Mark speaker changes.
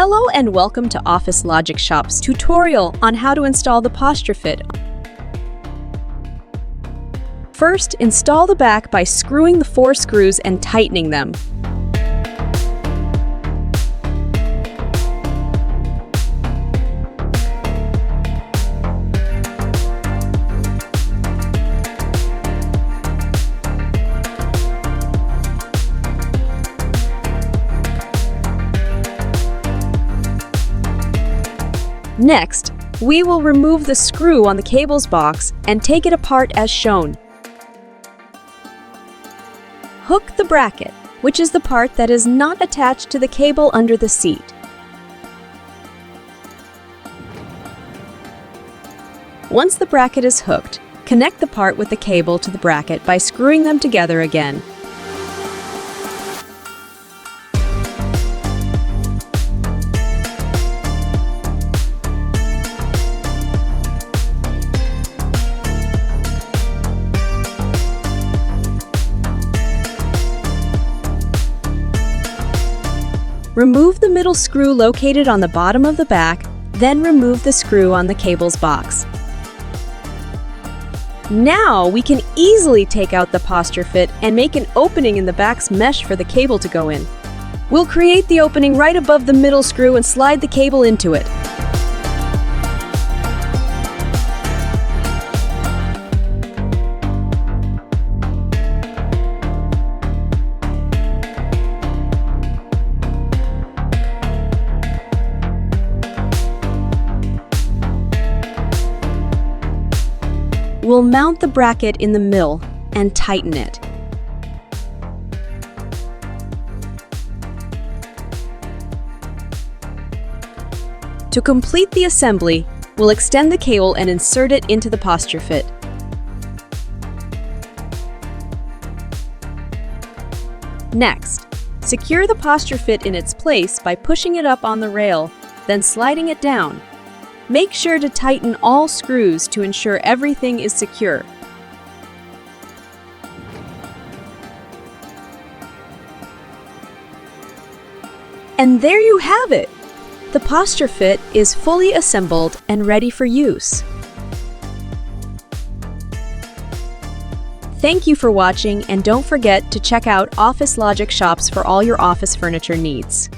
Speaker 1: Hello and welcome to OfficeLogixShop's tutorial on how to install the PostureFit. First, install the back by screwing the 4 screws and tightening them. Next, we will remove the screw on the cables box and take it apart as shown. Hook the bracket, which is the part that is not attached to the cable under the seat. Once the bracket is hooked, connect the part with the cable to the bracket by screwing them together again. Remove the middle screw located on the bottom of the back, then remove the screw on the cables box. Now we can easily take out the PostureFit and make an opening in the back's mesh for the cable to go in. We'll create the opening right above the middle screw and slide the cable into it. We'll mount the bracket in the middle and tighten it. To complete the assembly, we'll extend the cable and insert it into the PostureFit. Next, secure the PostureFit in its place by pushing it up on the rail, then sliding it down. Make sure to tighten all screws to ensure everything is secure. And there you have it! The PostureFit is fully assembled and ready for use. Thank you for watching, and don't forget to check out OfficeLogix Shops for all your office furniture needs.